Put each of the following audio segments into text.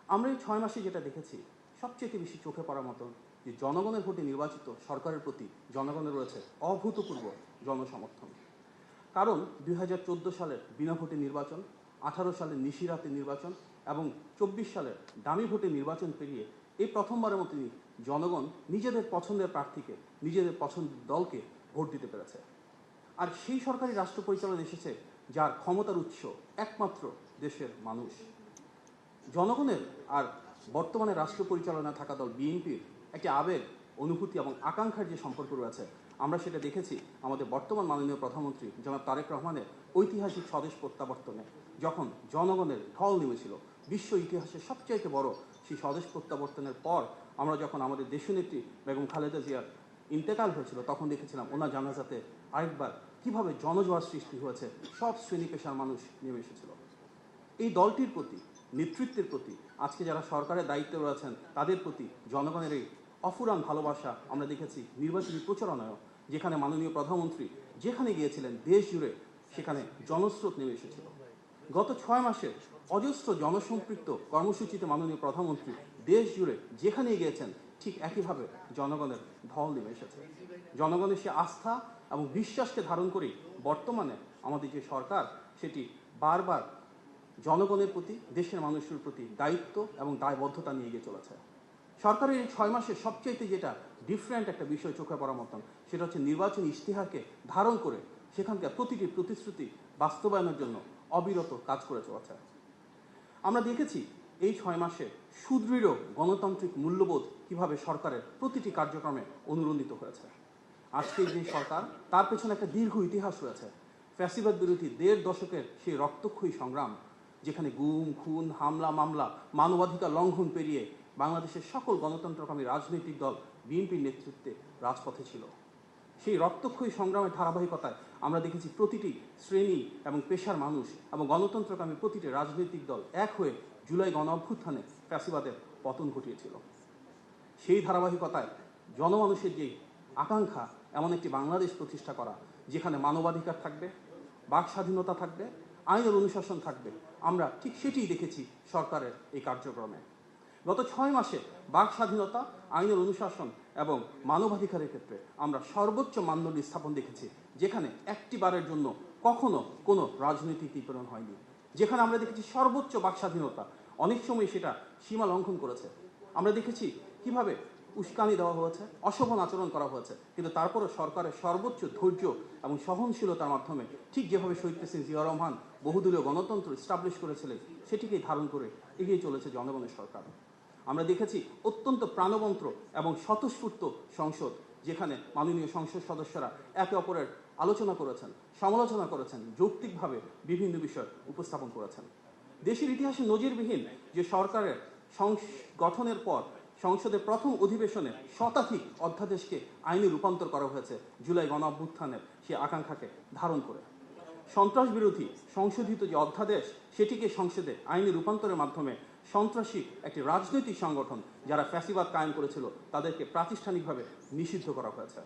আমরা এই ৬ মাসে যেটা দেখেছি সবচেয়ে বেশি চোখে পড়ার মতন যে জনগণের ভোটে নির্বাচিত সরকারের প্রতি জনগণের রয়েছে অভূতপূর্ব জনসমর্থন। কারণ ২০১৪ সালের বিনা ভোটে নির্বাচন, ১৮ সালের নিশিরাতে নির্বাচন এবং ২৪ সালের দামি ভোটে নির্বাচন পেরিয়ে এই প্রথমবারের মতনই জনগণ নিজেদের পছন্দের প্রার্থীকে, নিজেদের পছন্দের দলকে ভোট দিতে পেরেছে। আর সেই সরকারি রাষ্ট্র পরিচালনা এসেছে যার ক্ষমতার উৎস একমাত্র দেশের মানুষ। জনগণের আর বর্তমানে রাষ্ট্র পরিচালনা থাকা দল বিএনপির একটি আবেগ, অনুভূতি এবং আকাঙ্ক্ষার যে সম্পর্ক রয়েছে, আমরা সেটা দেখেছি আমাদের বর্তমান মাননীয় প্রধানমন্ত্রী জনাব তারেক রহমানের ঐতিহাসিক স্বদেশ প্রত্যাবর্তনে, যখন জনগণের ঢল নেমেছিল। বিশ্ব ইতিহাসের সবচাইতে বড় সেই স্বদেশ প্রত্যাবর্তনের পর আমরা যখন আমাদের দেশনেত্রী বেগম খালেদা জিয়ার ইন্তেকাল হয়েছিল, তখন দেখেছিলাম ওনার জানাজাতে আরেকবার কীভাবে জনজোয়ার সৃষ্টি হয়েছে, সব শ্রেণী পেশার মানুষ নেমে এসেছিল। এই দলটির প্রতি, নেতৃত্বের প্রতি, আজকে যারা সরকারের দায়িত্বে রয়েছেন তাদের প্রতি জনগণের এই অফুরান ভালোবাসা আমরা দেখেছি নির্বাচনী প্রচারণায়ও, যেখানে মাননীয় প্রধানমন্ত্রী যেখানে গিয়েছিলেন দেশ জুড়ে সেখানে জনস্রোত নেমে এসেছিল। গত ৬ মাসে অজস্র জনসম্পৃক্ত কর্মসূচিতে মাননীয় প্রধানমন্ত্রী দেশ জুড়ে যেখানে গিয়েছেন ঠিক একইভাবে জনগণের ঢল নেমে এসেছে। জনগণের সে আস্থা এবং বিশ্বাসকে ধারণ করেই বর্তমানে আমাদের যে সরকার, সেটি বারবার জনগণের প্রতি, দেশের মানুষের প্রতি দায়িত্ব এবং দায়বদ্ধতা নিয়ে গিয়ে চলেছে। সরকারের এই ৬ মাসে সবচাইতে যেটা ডিফারেন্ট একটা বিষয় চোখে পড়ার মতন, সেটা হচ্ছে নির্বাচনী ইশতেহারকে ধারণ করে সেখানকার প্রতিটি প্রতিশ্রুতি বাস্তবায়নের জন্য অবিরত কাজ করে চলেছে। আমরা দেখেছি এই ৬ মাসে সুদৃঢ় গণতান্ত্রিক মূল্যবোধ কিভাবে সরকারের প্রতিটি কার্যক্রমে অনুরণিত হয়েছে। আজকে যে সরকার, তার পেছনে একটা দীর্ঘ ইতিহাস রয়েছে। ফ্যাসিবাদ বিরোধী ১.৫ দশকের সেই রক্তক্ষয়ী সংগ্রাম, যেখানে গুম, খুন, হামলা, মামলা, মানবাধিকার লঙ্ঘন পেরিয়ে বাংলাদেশের সকল গণতন্ত্রকামী রাজনৈতিক দল বিএনপির নেতৃত্বে রাজপথে ছিল। সেই রক্তক্ষয়ী সংগ্রামের ধারাবাহিকতায় আমরা দেখেছি প্রতিটি শ্রেণী এবং পেশার মানুষ এবং গণতন্ত্রকামী প্রতিটি রাজনৈতিক দল এক হয়ে জুলাই গণ অভ্যুত্থানে ফ্যাসিবাদের পতন ঘটিয়েছিল। সেই ধারাবাহিকতায় জনমানুষের যেই আকাঙ্ক্ষা, এমন একটি বাংলাদেশ প্রতিষ্ঠা করা যেখানে মানবাধিকার থাকবে, বাক স্বাধীনতা থাকবে, আইনের অনুশাসন থাকবে, আমরা ঠিক সেটিই দেখেছি সরকারের এই কার্যক্রমে। গত ৬ মাসে বাক স্বাধীনতা, আইনের অনুশাসন এবং মানবাধিকারের ক্ষেত্রে আমরা সর্বোচ্চ মানদণ্ড স্থাপন দেখেছি, যেখানে একটি বারের জন্য কখনো কোনো রাজনৈতিক বিপণন হয়নি। যেখানে আমরা দেখেছি সর্বোচ্চ বাক স্বাধীনতা, অনেক সময় সেটা সীমা লঙ্ঘন করেছে। আমরা দেখেছি কিভাবে উস্কানি দেওয়া হয়েছে, অশোভন আচরণ করা হয়েছে, কিন্তু তারপরে সরকারের সর্বোচ্চ ধৈর্য এবং সহনশীলতার মাধ্যমে ঠিক যেভাবে শহীদ প্রেসিডেন্ট জিয়া রহমান বহুদলীয় গণতন্ত্র স্টাবলিশ করেছিলেন, সেটিকেই ধারণ করে এগিয়ে চলেছে জনগণের সরকার। আমরা দেখেছি অত্যন্ত প্রাণবন্ত এবং স্বতঃস্ফূর্ত সংসদ, যেখানে মাননীয় সংসদ সদস্যরা একে অপরের আলোচনা করেছেন, সমালোচনা করেছেন, যৌক্তিকভাবে বিভিন্ন বিষয় উপস্থাপন করেছেন। দেশের ইতিহাসে নজিরবিহীন যে সরকারের গঠনের পর সংসদের প্রথম অধিবেশনে শতাধিক অধ্যাদেশকে আইনে রূপান্তর করা হয়েছে জুলাই গণ অভ্যুত্থানের সেই আকাঙ্ক্ষাকে ধারণ করে। সন্ত্রাস বিরোধী সংশোধিত যে অধ্যাদেশ, সেটিকে সংসদে আইনে রূপান্তরের মাধ্যমে সন্ত্রাসী একটি রাজনৈতিক সংগঠন যারা ফ্যাসিবাদ কায়েম করেছিল তাদেরকে প্রাতিষ্ঠানিকভাবে নিষিদ্ধ করা হয়েছে।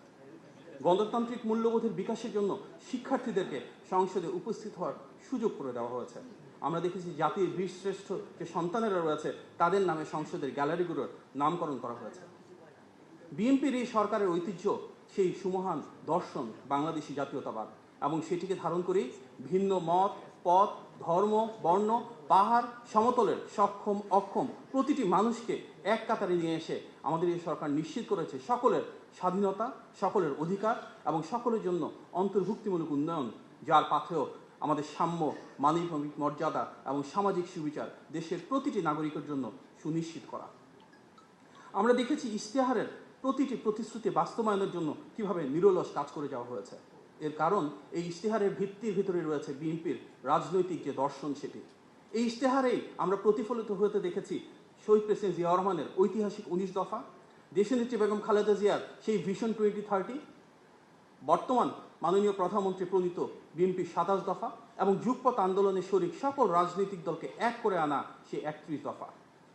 গণতান্ত্রিক মূল্যবোধের বিকাশের জন্য শিক্ষার্থীদেরকে সংসদে উপস্থিত হওয়ার সুযোগ করে দেওয়া হয়েছে। আমরা দেখেছি জাতির বীরশ্রেষ্ঠ যে সন্তানেরা রয়েছে তাদের নামে সংসদের গ্যালারিগুলোর নামকরণ করা হয়েছে। বিএনপির এই সরকারের ঐতিহ্য সেই সুমহান দর্শন বাংলাদেশি জাতীয়তাবাদ, এবং সেটিকে ধারণ করেই ভিন্ন মত, পথ, ধর্ম, বর্ণ, পাহাড়, সমতলের সক্ষম অক্ষম প্রতিটি মানুষকে এক কাতারে নিয়ে এসে আমাদের এই সরকার নিশ্চিত করেছে সকলের স্বাধীনতা, সকলের অধিকার এবং সকলের জন্য অন্তর্ভুক্তিমূলক উন্নয়ন, যার পাথেও আমাদের সাম্য, মানবিক মর্যাদা এবং সামাজিক সুবিচার দেশের প্রতিটি নাগরিকের জন্য সুনিশ্চিত করা। আমরা দেখেছি ইশতেহারের প্রতিটি প্রতিশ্রুতি বাস্তবায়নের জন্য কিভাবে নিরলস কাজ করে যাওয়া হয়েছে। এর কারণ এই ইশতেহারের ভিত্তির ভিতরে রয়েছে বিএনপির রাজনৈতিক যে দর্শন, সেটি এই ইশতেহারেই আমরা প্রতিফলিত হতে দেখেছি শহীদ প্রেসিডেন্ট জিয়া রহমানের ঐতিহাসিক ১৯ দফা, দেশনেত্রী বেগম খালেদা জিয়ার সেই ভিশন 2030, বর্তমান মাননীয় প্রধানমন্ত্রী প্রণীত বিএনপির ২৭ দফা এবং যুগপৎ আন্দোলনের শরিক সকল রাজনৈতিক দলকে এক করে আনা সেই ৩১ দফা।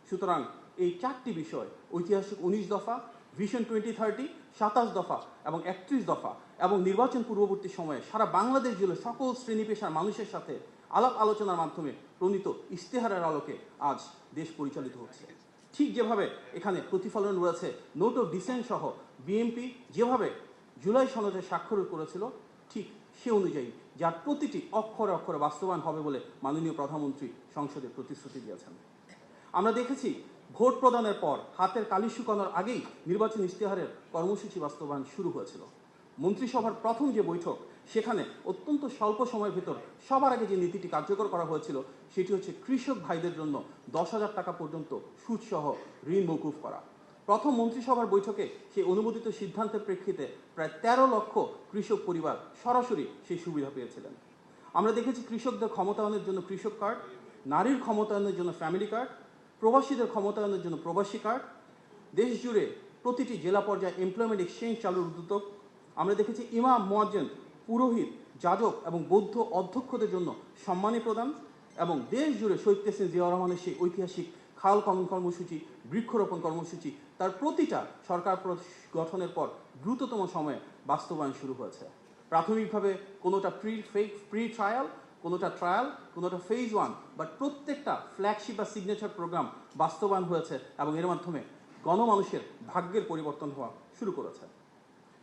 সুতরাং এই ৪টি বিষয়, ঐতিহাসিক ১৯ দফা, ভিশন 2030, ২৭ দফা এবং ৩১ দফা, এবং নির্বাচন পূর্ববর্তী সময়ে সারা বাংলাদেশ জুড়ে সকল শ্রেণী পেশার মানুষের সাথে আলাপ আলোচনার মাধ্যমে প্রণীত ইশতেহারের আলোকে আজ দেশ পরিচালিত হচ্ছে। ঠিক যেভাবে এখানে প্রতিফলন রয়েছে নোট অফ ডিসেন্ট সহ বিএনপি যেভাবে জুলাই সনদে স্বাক্ষর করেছিল, ঠিক সে অনুযায়ী যার প্রতিটি অক্ষরে অক্ষরে বাস্তবায়ন হবে বলে মাননীয় প্রধানমন্ত্রী সংসদে প্রতিশ্রুতি দিয়েছেন। আমরা দেখেছি ভোট প্রদানের পর হাতের কালি শুকানোর আগেই নির্বাচন ইশতেহারের কর্মসূচি বাস্তবায়ন শুরু হয়েছিল। মন্ত্রিসভার প্রথম যে বৈঠক, সেখানে অত্যন্ত স্বল্প সময়ের ভেতর সবার আগে যে নীতিটি কার্যকর করা হয়েছিল সেটি হচ্ছে কৃষক ভাইদের জন্য 10,000 টাকা পর্যন্ত সুদসহ ঋণ মৌকুফ করা। প্রথম মন্ত্রিসভার বৈঠকে সেই অনুমোদিত সিদ্ধান্তের প্রেক্ষিতে প্রায় 13 লক্ষ কৃষক পরিবার সরাসরি সেই সুবিধা পেয়েছিলেন। আমরা দেখেছি কৃষকদের ক্ষমতায়নের জন্য কৃষক কার্ড, নারীর ক্ষমতায়নের জন্য ফ্যামিলি কার্ড, প্রবাসীদের ক্ষমতায়নের জন্য প্রবাসী কার্ড, দেশ জুড়ে প্রতিটি জেলা পর্যায়ে এমপ্লয়মেন্ট এক্সচেঞ্জ চালুর উদ্যোগ। আমরা দেখেছি ইমাম, মুয়াজ্জিন, পুরোহিত, যাজক এবং বৌদ্ধ অধ্যক্ষদের জন্য সম্মানী প্রদান, এবং দেশ জুড়ে শহীদ প্রেসিডেন্ট জিয়াউর রহমানের সেই ঐতিহাসিক খাল খনন কর্মসূচি, বৃক্ষরোপণ কর্মসূচি, তার প্রতিটা সরকার গঠনের পর দ্রুততম সময়ে বাস্তবায়ন শুরু হয়েছে। প্রাথমিকভাবে কোনোটা প্রি ট্রায়াল, কোনোটা ট্রায়াল, কোনোটা ফেজ 1, বাট প্রত্যেকটা ফ্ল্যাগশিপ বা সিগনেচার প্রোগ্রাম বাস্তবায়ন হয়েছে এবং এর মাধ্যমে গণমানুষের ভাগ্যের পরিবর্তন হওয়া শুরু করেছে।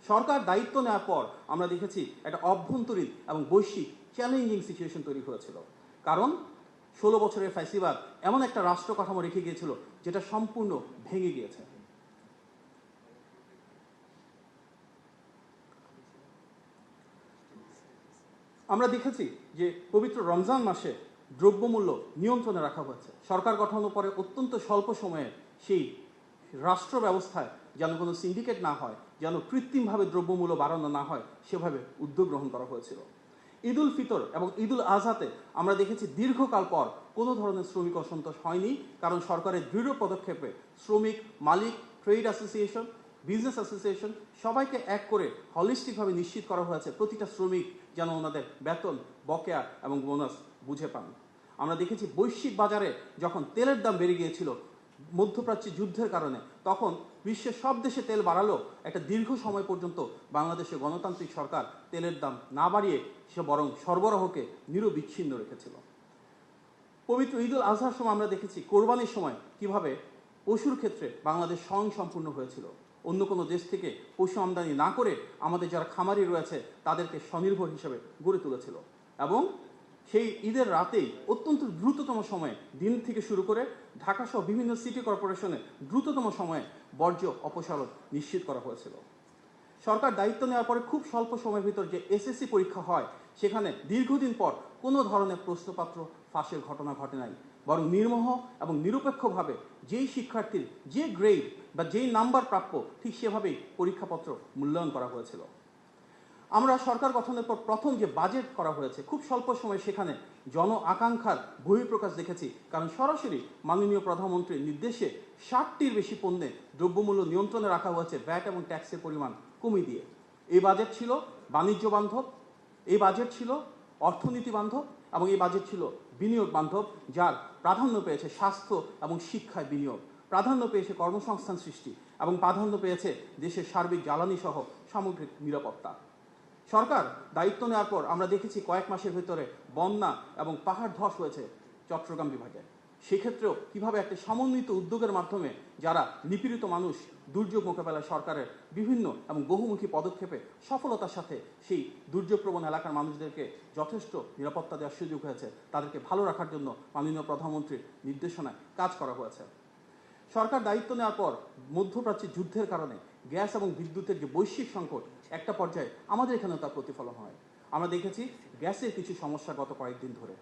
সরকার দায়িত্ব নেওয়ার পর আমরা দেখেছি একটা অভ্যন্তরীণ এবং বৈশ্বিক চ্যালেঞ্জিং সিচুয়েশন তৈরি হয়েছিল, কারণ 16 বছরের ফ্যাসিবাদ এমন একটা রাষ্ট্র কাঠামো রেখে গিয়েছিল যেটা সম্পূর্ণ ভেঙে গিয়েছে। আমরা দেখেছি যে পবিত্র রমজান মাসে দ্রব্যমূল্য নিয়ন্ত্রণে রাখা হয়েছে। সরকার গঠনের পরে অত্যন্ত স্বল্প সময়ে সেই রাষ্ট্র ব্যবস্থায় যেন কোনো সিন্ডিকেট না হয়, যেন কৃত্রিমভাবে দ্রব্যমূল্য বাড়ানো না হয়, সেভাবে উদ্যোগ গ্রহণ করা হয়েছিল। ঈদ উল ফিতর এবং ঈদ উল আজহাতে আমরা দেখেছি দীর্ঘকাল পর কোনো ধরনের শ্রমিক অসন্তোষ হয়নি, কারণ সরকারের দৃঢ় পদক্ষেপে শ্রমিক, মালিক, ট্রেড অ্যাসোসিয়েশন, বিজনেস অ্যাসোসিয়েশন সবাইকে এক করে হলিস্টিকভাবে নিশ্চিত করা হয়েছে প্রতিটা শ্রমিক যেন ওনাদের বেতন, বকেয়া এবং বোনাস বুঝে পান। আমরা দেখেছি বৈশ্বিক বাজারে যখন তেলের দাম বেড়ে গিয়েছিল মধ্যপ্রাচ্যে যুদ্ধের কারণে, তখন বিশ্বের সব দেশে তেল বাড়ালো, একটা দীর্ঘ সময় পর্যন্ত বাংলাদেশে গণতান্ত্রিক সরকার তেলের দাম না বাড়িয়ে সে বরং সরবরাহকে নিরবিচ্ছিন্ন রেখেছিল। পবিত্র ঈদ উল আজহার সময় আমরা দেখেছি কোরবানির সময় কিভাবে পশুর ক্ষেত্রে বাংলাদেশ স্বয়ংসম্পূর্ণ হয়েছিল। অন্য কোনো দেশ থেকে পশু আমদানি না করে আমাদের যারা খামারি রয়েছে তাদেরকে স্বনির্ভর হিসেবে গড়ে তুলেছিল, এবং সেই ঈদের রাতেই অত্যন্ত দ্রুততম সময়ে দিন থেকে শুরু করে ঢাকা সহ বিভিন্ন সিটি কর্পোরেশনে দ্রুততম সময়ে বর্জ্য অপসারণ নিশ্চিত করা হয়েছিল। সরকার দায়িত্ব নেওয়ার পরে খুব স্বল্প সময়ের ভিতর যে এসএসসি পরীক্ষা হয়, সেখানে দীর্ঘদিন পর কোনো ধরনের প্রশ্নপত্র ফাঁসের ঘটনা ঘটে নাই, বরং নির্মোহ এবং নিরপেক্ষভাবে যেই শিক্ষার্থীর যে গ্রেড বা যেই নাম্বার প্রাপ্য ঠিক সেভাবেই পরীক্ষাপত্র মূল্যায়ন করা হয়েছিল। আমরা সরকার গঠনের পর প্রথম যে বাজেট করা হয়েছে খুব স্বল্প সময়ে সেখানে জন আকাঙ্ক্ষার বহিঃপ্রকাশ দেখেছি, কারণ সরাসরি মাননীয় প্রধানমন্ত্রীর নির্দেশে 60টির বেশি পণ্যে দ্রব্যমূল্য নিয়ন্ত্রণে রাখা হয়েছে ভ্যাট এবং ট্যাক্সের পরিমাণ কমিয়ে দিয়ে। এই বাজেট ছিল বাণিজ্য বান্ধব, এই বাজেট ছিল অর্থনীতি বান্ধব, এবং এই বাজেট ছিল বিনিয়োগ বান্ধব, যার প্রাধান্য পেয়েছে স্বাস্থ্য এবং শিক্ষায় বিনিয়োগ, প্রাধান্য পেয়েছে কর্মসংস্থান সৃষ্টি, এবং প্রাধান্য পেয়েছে দেশের সার্বিক জ্বালানি সহ সামগ্রিক নিরাপত্তা। সরকার দায়িত্ব নেওয়ার পর আমরা দেখেছি কয়েক মাসের ভেতরে বন্যা এবং পাহাড় ধস হয়েছে চট্টগ্রাম বিভাগে। সেক্ষেত্রেও কিভাবে একটা সমন্বিত উদ্যোগের মাধ্যমে যারা নিপীড়িত মানুষ দুর্যোগ মোকাবেলায় সরকারের বিভিন্ন এবং বহুমুখী পদক্ষেপে সফলতার সাথে সেই দুর্যোগপ্রবণ এলাকার মানুষদেরকে যথেষ্ট নিরাপত্তা দেওয়ার সুযোগ হয়েছে, তাদেরকে ভালো রাখার জন্য মাননীয় প্রধানমন্ত্রীর নির্দেশনায় কাজ করা হয়েছে। সরকার দায়িত্ব নেওয়ার পর মধ্যপ্রাচ্যের যুদ্ধের কারণে গ্যাস এবং বিদ্যুতের যে বৈশ্বিক সংকট একটা পর্যায়ে আমাদের এখানেও তার প্রতিফলন হয়। আমরা দেখেছি গ্যাসের কিছু সমস্যা গত কয়েকদিন ধরে,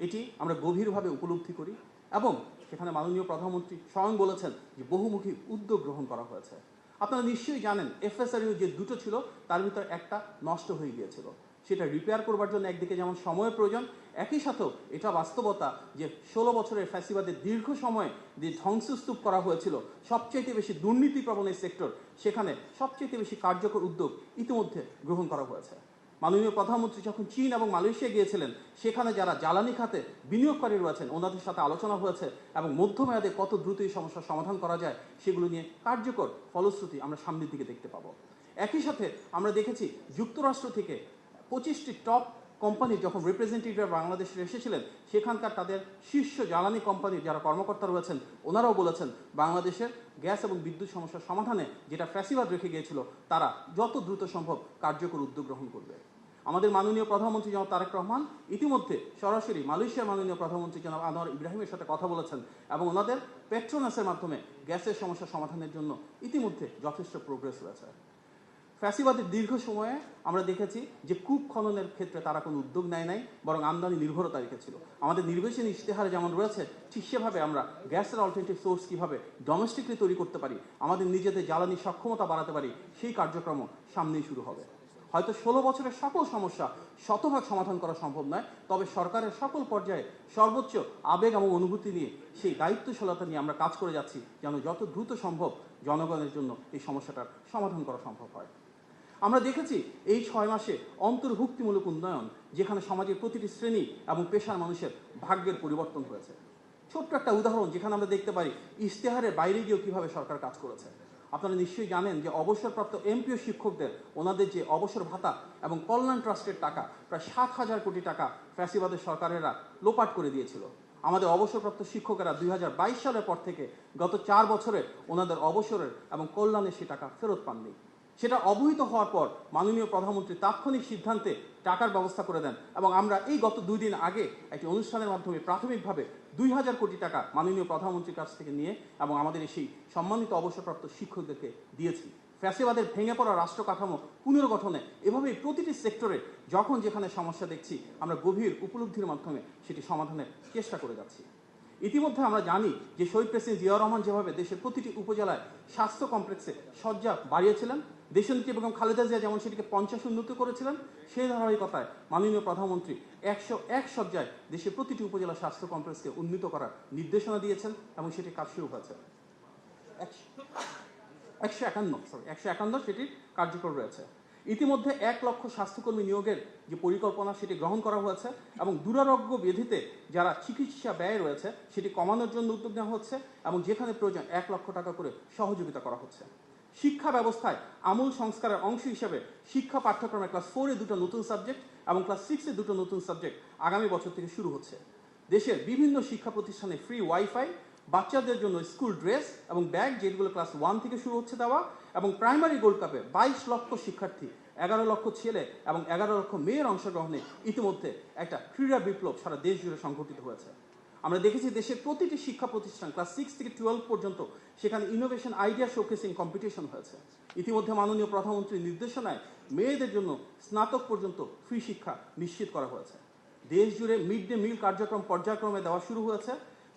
এটি আমরা গভীরভাবে উপলব্ধি করি, এবং সেখানে মাননীয় প্রধানমন্ত্রী স্বয়ং বলেছেন যে বহুমুখী উদ্যোগ গ্রহণ করা হয়েছে। আপনারা নিশ্চয়ই জানেন FSRU যে দুটো ছিল তার ভিতর একটা নষ্ট হয়ে গিয়েছিল, সেটা রিপেয়ার করবার জন্য একদিকে যেমন সময়ের প্রয়োজন, একই সাথেও এটা বাস্তবতা যে 16 বছরের ফ্যাসিবাদের দীর্ঘ সময়ে যে ধ্বংসস্তূপ করা হয়েছিল সবচেয়ে বেশি দুর্নীতিপ্রবণ এই সেক্টর, সেখানে সবচেয়ে বেশি কার্যকর উদ্যোগ ইতিমধ্যে গ্রহণ করা হয়েছে। মাননীয় প্রধানমন্ত্রী যখন চীন এবং মালয়েশিয়া গিয়েছিলেন, সেখানে যারা জ্বালানি খাতে বিনিয়োগকারী রয়েছেন ওনাদের সাথে আলোচনা হয়েছে, এবং মধ্যমেয়াদে কত দ্রুত এই সমস্যার সমাধান করা যায় সেগুলো নিয়ে কার্যকর ফলশ্রুতি আমরা সামনের দিকে দেখতে পাবো। একই সাথে আমরা দেখেছি যুক্তরাষ্ট্র থেকে 25টি টপ কোম্পানির যখন রিপ্রেজেন্টেটিভরা বাংলাদেশে এসেছিলেন, সেখানকার তাদের শীর্ষ জ্বালানি কোম্পানির যারা কর্মকর্তা রয়েছেন ওনারাও বলেছেন বাংলাদেশের গ্যাস এবং বিদ্যুৎ সমস্যার সমাধানে যেটা ফ্যাসিবাদ রেখে গিয়েছিল তারা যত দ্রুত সম্ভব কার্যকর উদ্যোগ গ্রহণ করবে। আমাদের মাননীয় প্রধানমন্ত্রী জনাব তারেক রহমান ইতিমধ্যে সরাসরি মালয়েশিয়ার মাননীয় প্রধানমন্ত্রী জনাব আনোয়ার ইব্রাহিমের সাথে কথা বলেছেন এবং ওনাদের পেট্রোনাসের মাধ্যমে গ্যাসের সমস্যা সমাধানের জন্য ইতিমধ্যে যথেষ্ট প্রোগ্রেস রয়েছে। ফ্যাসিবাদের দীর্ঘ সময়ে আমরা দেখেছি যে কূপ খননের ক্ষেত্রে তারা কোনো উদ্যোগ নেয় নাই, বরং আমদানি নির্ভরতা রেখেছিল। আমাদের নির্বাচনী ইশতেহারে যেমন রয়েছে ঠিক সেভাবে আমরা গ্যাসের অল্টারনেটিভ সোর্স কীভাবে ডোমেস্টিকলি তৈরি করতে পারি, আমাদের নিজেদের জ্বালানি সক্ষমতা বাড়াতে পারি, সেই কার্যক্রম সামনেই শুরু হবে। হয়তো 16 বছরের সকল সমস্যা শতভাগ সমাধান করা সম্ভব নয়, তবে সরকারের সকল পর্যায়ে সর্বোচ্চ আবেগ এবং অনুভূতি নিয়ে সেই দায়িত্বশীলতা নিয়ে আমরা কাজ করে যাচ্ছি যেন যত দ্রুত সম্ভব জনগণের জন্য এই সমস্যাটার সমাধান করা সম্ভব হয়। আমরা দেখেছি এই 6 মাসে অন্তর্ভুক্তিমূলক উন্নয়ন, যেখানে সমাজের প্রতিটি শ্রেণী এবং পেশার মানুষের ভাগ্যের পরিবর্তন হয়েছে। ছোট্ট একটা উদাহরণ যেখানে আমরা দেখতে পারি ইশতেহারের বাইরে গিয়েও কীভাবে সরকার কাজ করেছে। আপনারা নিশ্চয়ই জানেন যে অবসরপ্রাপ্ত এমপিও শিক্ষকদের ওনাদের যে অবসর ভাতা এবং কল্যাণ ট্রাস্টের টাকা প্রায় 7,000 কোটি টাকা ফ্যাসিবাদের সরকারেরা লোপাট করে দিয়েছিল। আমাদের অবসরপ্রাপ্ত শিক্ষকেরা 2022 সালের পর থেকে গত 4 বছরে ওনাদের অবসরের এবং কল্যাণের সে টাকা ফেরত পাননি। সেটা অবহিত হওয়ার পর মাননীয় প্রধানমন্ত্রী তাৎক্ষণিক সিদ্ধান্তে টাকার ব্যবস্থা করে দেন এবং আমরা এই গত 2 দিন আগে একটি অনুষ্ঠানের মাধ্যমে প্রাথমিকভাবে 2000 কোটি টাকা মাননীয় প্রধানমন্ত্রীর কাছ থেকে নিয়ে এবং আমাদের সেই সম্মানিত অবসরপ্রাপ্ত শিক্ষকদেরকে দিয়েছি। ফ্যাসিবাদের ভেঙে পড়া রাষ্ট্র কাঠামো পুনর্গঠনে এভাবেই প্রতিটি সেক্টরে যখন যেখানে সমস্যা দেখছি আমরা গভীর উপলব্ধির মাধ্যমে সেটি সমাধানের চেষ্টা করে যাচ্ছি। ইতিমধ্যে আমরা জানি যে শহীদ প্রেসিডেন্ট জিয়াউর রহমান যেভাবে দেশের প্রতিটি উপজেলায় স্বাস্থ্য কমপ্লেক্সে শয্যা বাড়িয়েছিলেন, দেশনেত্রী বেগম খালেদা জিয়া যেমন সেটিকে 50 উন্নত করেছিলেন, সেই ধারাবাহিকতায় মাননীয় প্রধানমন্ত্রী 101 শয্যায় দেশের প্রতিটি উপজেলা স্বাস্থ্য কমপ্লেক্সকে উন্নীত করার নির্দেশনা দিয়েছেন এবং সেটি কাজ শুরু হয়েছে। 151 সেটি কার্যকর রয়েছে। ইতিমধ্যে 1 লক্ষ স্বাস্থ্যকর্মী নিয়োগের যে পরিকল্পনা সেটি গ্রহণ করা হয়েছে এবং দুরারোগ্য ব্যাধিতে যারা চিকিৎসা ব্যয় রয়েছে সেটি কমানোর জন্য উদ্যোগ নেওয়া হচ্ছে এবং যেখানে প্রয়োজন 1 লক্ষ টাকা করে সহযোগিতা করা হচ্ছে। শিক্ষা ব্যবস্থায় আমূল সংস্কারের অংশ হিসেবে শিক্ষা পাঠ্যক্রমে ক্লাস 4-এ 2টা নতুন সাবজেক্ট এবং ক্লাস 6-এ 2টো নতুন সাবজেক্ট আগামী বছর থেকে শুরু হচ্ছে। দেশের বিভিন্ন শিক্ষা প্রতিষ্ঠানে ফ্রি ওয়াইফাই, বাচ্চাদের জন্য স্কুল ড্রেস এবং ব্যাগ যেগুলো ক্লাস 1 থেকে শুরু হচ্ছে দেওয়া এবং প্রাইমারি গোল্ড কাপে 22 লক্ষ শিক্ষার্থী, 11 লক্ষ ছেলে এবং 11 লক্ষ মেয়ের অংশগ্রহণে ইতিমধ্যে একটা ক্রীড়া বিপ্লব সারা দেশ জুড়ে সংঘটিত হয়েছে। আমরা দেখেছি দেশের প্রতিটি শিক্ষা প্রতিষ্ঠান ক্লাস 6 থেকে 12 পর্যন্ত সেখানে ইনোভেশন আইডিয়া শোকেসিং কম্পিটিশন হয়েছে। ইতিমধ্যে মাননীয় প্রধানমন্ত্রীর নির্দেশনায় মেয়েদের জন্য স্নাতক পর্যন্ত ফ্রি শিক্ষা নিশ্চিত করা হয়েছে। দেশ জুড়ে মিড ডে মিল কার্যক্রম পর্যায়ক্রমে দেওয়া শুরু হয়েছে।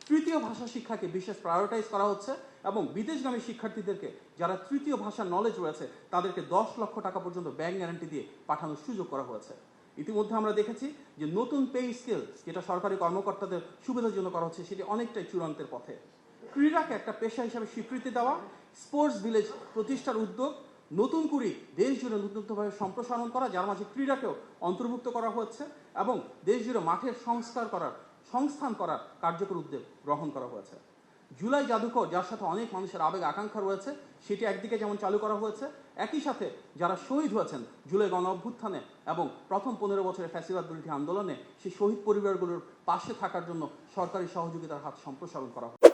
তৃতীয় ভাষা শিক্ষাকে বিশেষ প্রায়োরিটাইজ করা হচ্ছে এবং বিদেশগামী শিক্ষার্থীদেরকে যারা তৃতীয় ভাষার নলেজ রয়েছে তাদেরকে 10 লক্ষ টাকা পর্যন্ত ব্যাংক গ্যারান্টি দিয়ে পাঠানোর সুযোগ করা হয়েছে। ইতিমধ্যে আমরা দেখেছি যে নতুন পে স্কেল যেটা সরকারি কর্মকর্তাদের সুবিধার জন্য করা হচ্ছে সেটি অনেকটাই চূড়ান্তের পথে। ক্রীড়াকে একটা পেশা হিসাবে স্বীকৃতি দেওয়া, স্পোর্টস ভিলেজ প্রতিষ্ঠার উদ্যোগ, নতুন করে দেশ জুড়ে নতুনভাবে সম্প্রসারণ করা যার মাঝে ক্রীড়াকেও অন্তর্ভুক্ত করা হচ্ছে এবং দেশ জুড়ে মাঠের সংস্থান করার কার্যকর উদ্যোগ গ্রহণ করা হয়েছে। জুলাই জাদুঘর যার সাথে অনেক মানুষের আবেগ আকাঙ্ক্ষা রয়েছে সেটি একদিকে যেমন চালু করা হয়েছে, একই সাথে যারা শহীদ হয়েছেন জুলাই গণ অভ্যুত্থানে এবং প্রথম 15 বছরের ফ্যাসিবাদ বিরোধী আন্দোলনে সেই শহীদ পরিবারগুলোর পাশে থাকার জন্য সরকারি সহযোগিতার হাত সম্প্রসারণ করা হয়।